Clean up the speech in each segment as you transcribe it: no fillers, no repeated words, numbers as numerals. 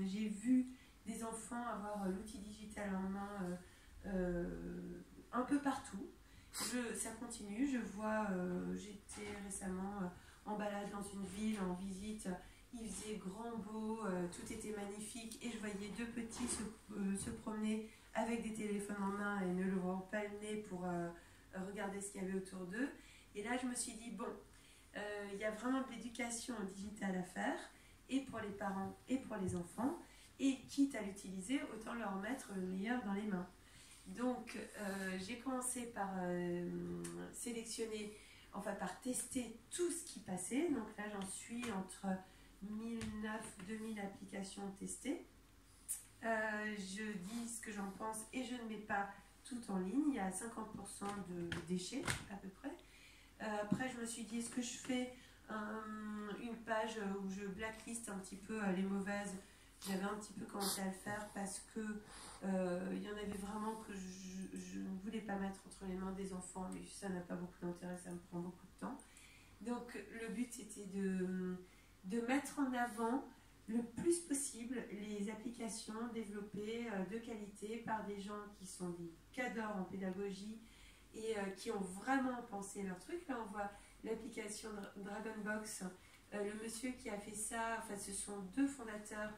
J'ai vu des enfants avoir l'outil digital en main un peu partout. Ça continue, je vois, j'étais récemment en balade dans une ville, en visite, il faisait grand beau, tout était magnifique et je voyais deux petits se promener avec des téléphones en main et ne levant pas le nez pour regarder ce qu'il y avait autour d'eux. Et là je me suis dit, bon, il y a vraiment de l'éducation digitale à faire, et pour les parents et pour les enfants, et quitte à l'utiliser, autant leur mettre le meilleur dans les mains. Donc j'ai commencé par sélectionner, enfin par tester tout ce qui passait. Donc là j'en suis entre 1009-2000 applications testées. Je dis ce que j'en pense et je ne mets pas tout en ligne. Il y a 50% de déchets à peu près. Après je me suis dit, est-ce que je fais une page où je blacklist un petit peu les mauvaises. J'avais un petit peu commencé à le faire parce que il y en avait vraiment que je ne voulais pas mettre entre les mains des enfants, mais ça n'a pas beaucoup d'intérêt, ça me prend beaucoup de temps. Donc le but c'était de mettre en avant le plus possible les applications développées de qualité par des gens qui sont des cadors en pédagogie et qui ont vraiment pensé leur truc. Là on voit l'application Dragonbox, le monsieur qui a fait ça, enfin ce sont deux fondateurs,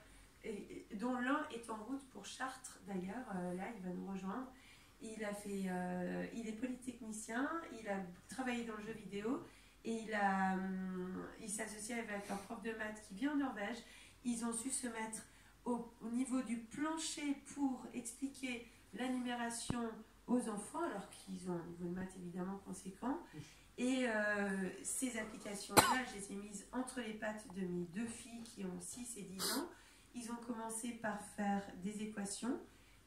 dont l'un est en route pour Chartres d'ailleurs, là il va nous rejoindre. Il est polytechnicien, il a travaillé dans le jeu vidéo et il s'associe avec un prof de maths qui vient en Norvège. Ils ont su se mettre au niveau du plancher pour expliquer la numération aux enfants, alors qu'ils ont un niveau de maths évidemment conséquent. Et ces applications-là, je les ai mises entre les pattes de mes deux filles qui ont 6 et 10 ans. Ils ont commencé par faire des équations.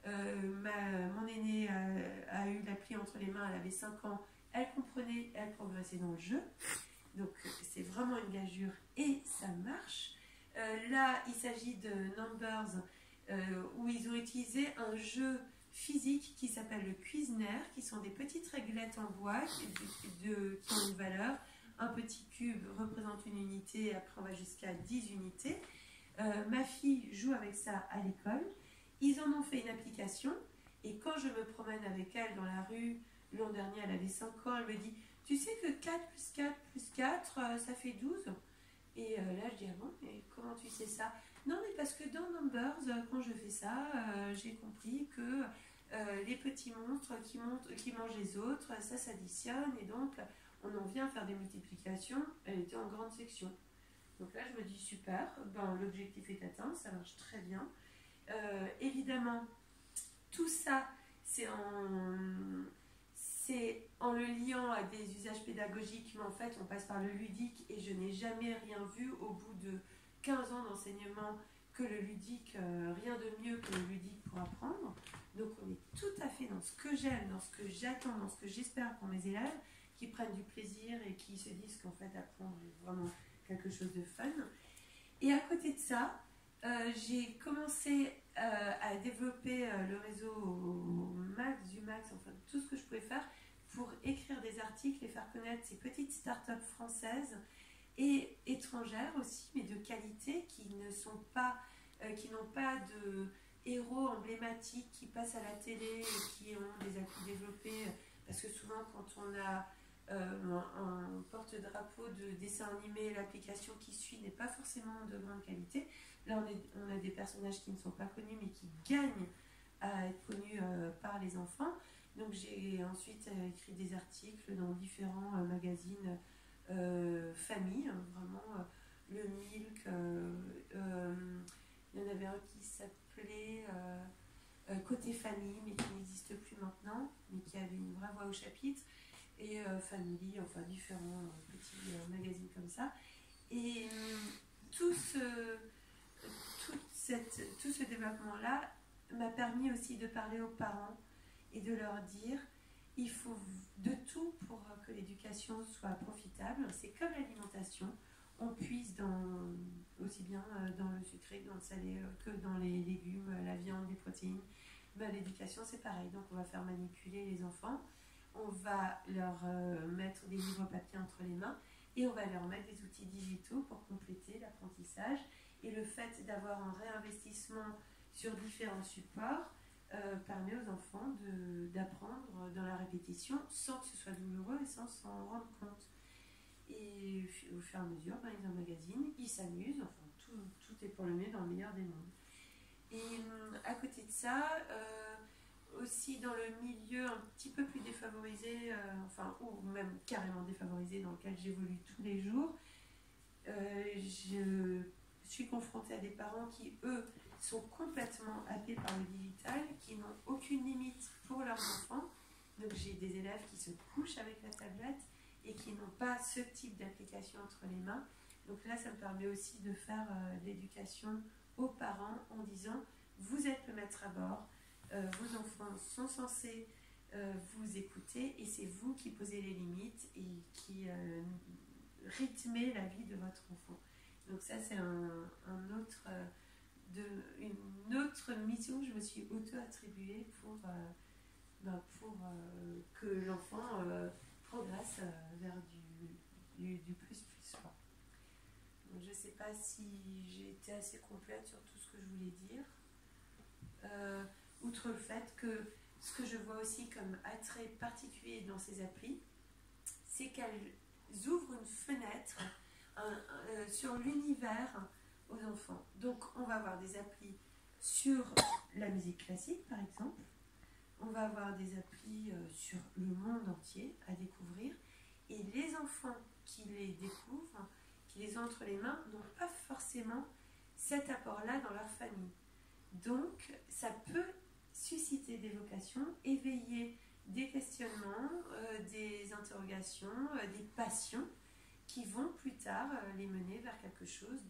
Mon aînée a eu l'appli entre les mains, elle avait 5 ans. Elle comprenait, elle progressait dans le jeu. Donc c'est vraiment une gageure et ça marche. Là, il s'agit de Numbers, où ils ont utilisé un jeu physique qui s'appelle le Cuisenaire, qui sont des petites réglettes en bois qui ont une valeur. Un petit cube représente une unité, et après on va jusqu'à 10 unités. Ma fille joue avec ça à l'école. Ils en ont fait une application, et quand je me promène avec elle dans la rue, l'an dernier elle avait 5 ans, elle me dit, tu sais que 4 plus 4 plus 4, ça fait 12. Et là je dis, ah bon, mais comment tu sais ça? Non, mais parce que dans Numbers, quand je fais ça, j'ai compris que les petits monstres qui mangent les autres, ça s'additionne, et donc on en vient à faire des multiplications. Elle était en grande section. Donc là je me dis, super, ben, l'objectif est atteint, ça marche très bien. Évidemment, tout ça, c'est en le liant à des usages pédagogiques, mais en fait on passe par le ludique, et je n'ai jamais rien vu au bout de 15 ans d'enseignement que le ludique, rien de mieux que le ludique pour apprendre. Donc on est tout à fait dans ce que j'aime, dans ce que j'attends, dans ce que j'espère pour mes élèves, qui prennent du plaisir et qui se disent qu'en fait apprendre est vraiment quelque chose de fun. Et à côté de ça, j'ai commencé à développer le réseau Max, Zumax, enfin tout ce que je pouvais faire pour écrire des articles et faire connaître ces petites startups françaises et étrangères aussi, mais de qualité, qui n'ont pas de héros emblématiques qui passent à la télé et qui ont des applis développés. Parce que souvent, quand on a un porte-drapeau de dessin animé, l'application qui suit n'est pas forcément de grande qualité. Là, on a des personnages qui ne sont pas connus, mais qui gagnent à être connus par les enfants. Donc, j'ai ensuite écrit des articles dans différents magazines famille, vraiment le Milk, il y en avait un qui s'appelait Côté Famille, mais qui n'existe plus maintenant, mais qui avait une vraie voix au chapitre, et Family, enfin différents petits magazines comme ça. Et tout ce développement-là m'a permis aussi de parler aux parents et de leur dire, il faut de tout pour que l'éducation soit profitable. C'est comme l'alimentation, on puise aussi bien dans le sucré, dans le salé, que dans les légumes, la viande, les protéines. Ben, l'éducation c'est pareil, donc on va faire manipuler les enfants, on va leur mettre des livres papier entre les mains, et on va leur mettre des outils digitaux pour compléter l'apprentissage. Et le fait d'avoir un réinvestissement sur différents supports permet aux enfants d'apprendre dans la répétition sans que ce soit douloureux et sans s'en rendre compte. Et au fur et à mesure, ils emmagasinent, ils s'amusent, enfin tout est pour le mieux dans le meilleur des mondes. Et à côté de ça, aussi dans le milieu un petit peu plus défavorisé, ou même carrément défavorisé dans lequel j'évolue tous les jours, je suis confrontée à des parents qui, eux, sont complètement happés par le digital, qui n'ont aucune limite pour leurs enfants. Donc j'ai des élèves qui se couchent avec la tablette et qui n'ont pas ce type d'application entre les mains. Donc là, ça me permet aussi de faire de l'éducation aux parents en disant, vous êtes le maître à bord, vos enfants sont censés vous écouter et c'est vous qui posez les limites et qui rythmez la vie de votre enfant. Donc ça, c'est une autre mission que je me suis auto-attribuée pour que l'enfant progresse vers du plus. Quoi. Donc, je ne sais pas si j'ai été assez complète sur tout ce que je voulais dire. Outre le fait que ce que je vois aussi comme attrait particulier dans ces applis, c'est qu'elles ouvrent une fenêtre sur l'univers aux enfants. Donc on va avoir des applis sur la musique classique par exemple, on va avoir des applis sur le monde entier à découvrir, et les enfants qui les découvrent, qui les ont entre les mains, n'ont pas forcément cet apport-là dans leur famille. Donc ça peut susciter des vocations, éveiller des questionnements, des interrogations, des passions qui vont plus tard les mener vers quelque chose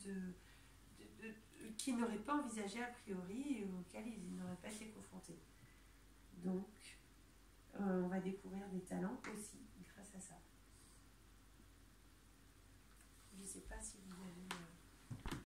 qu'ils n'auraient pas envisagé a priori et auquel ils n'auraient pas été confrontés. Donc, on va découvrir des talents aussi grâce à ça. Je ne sais pas si vous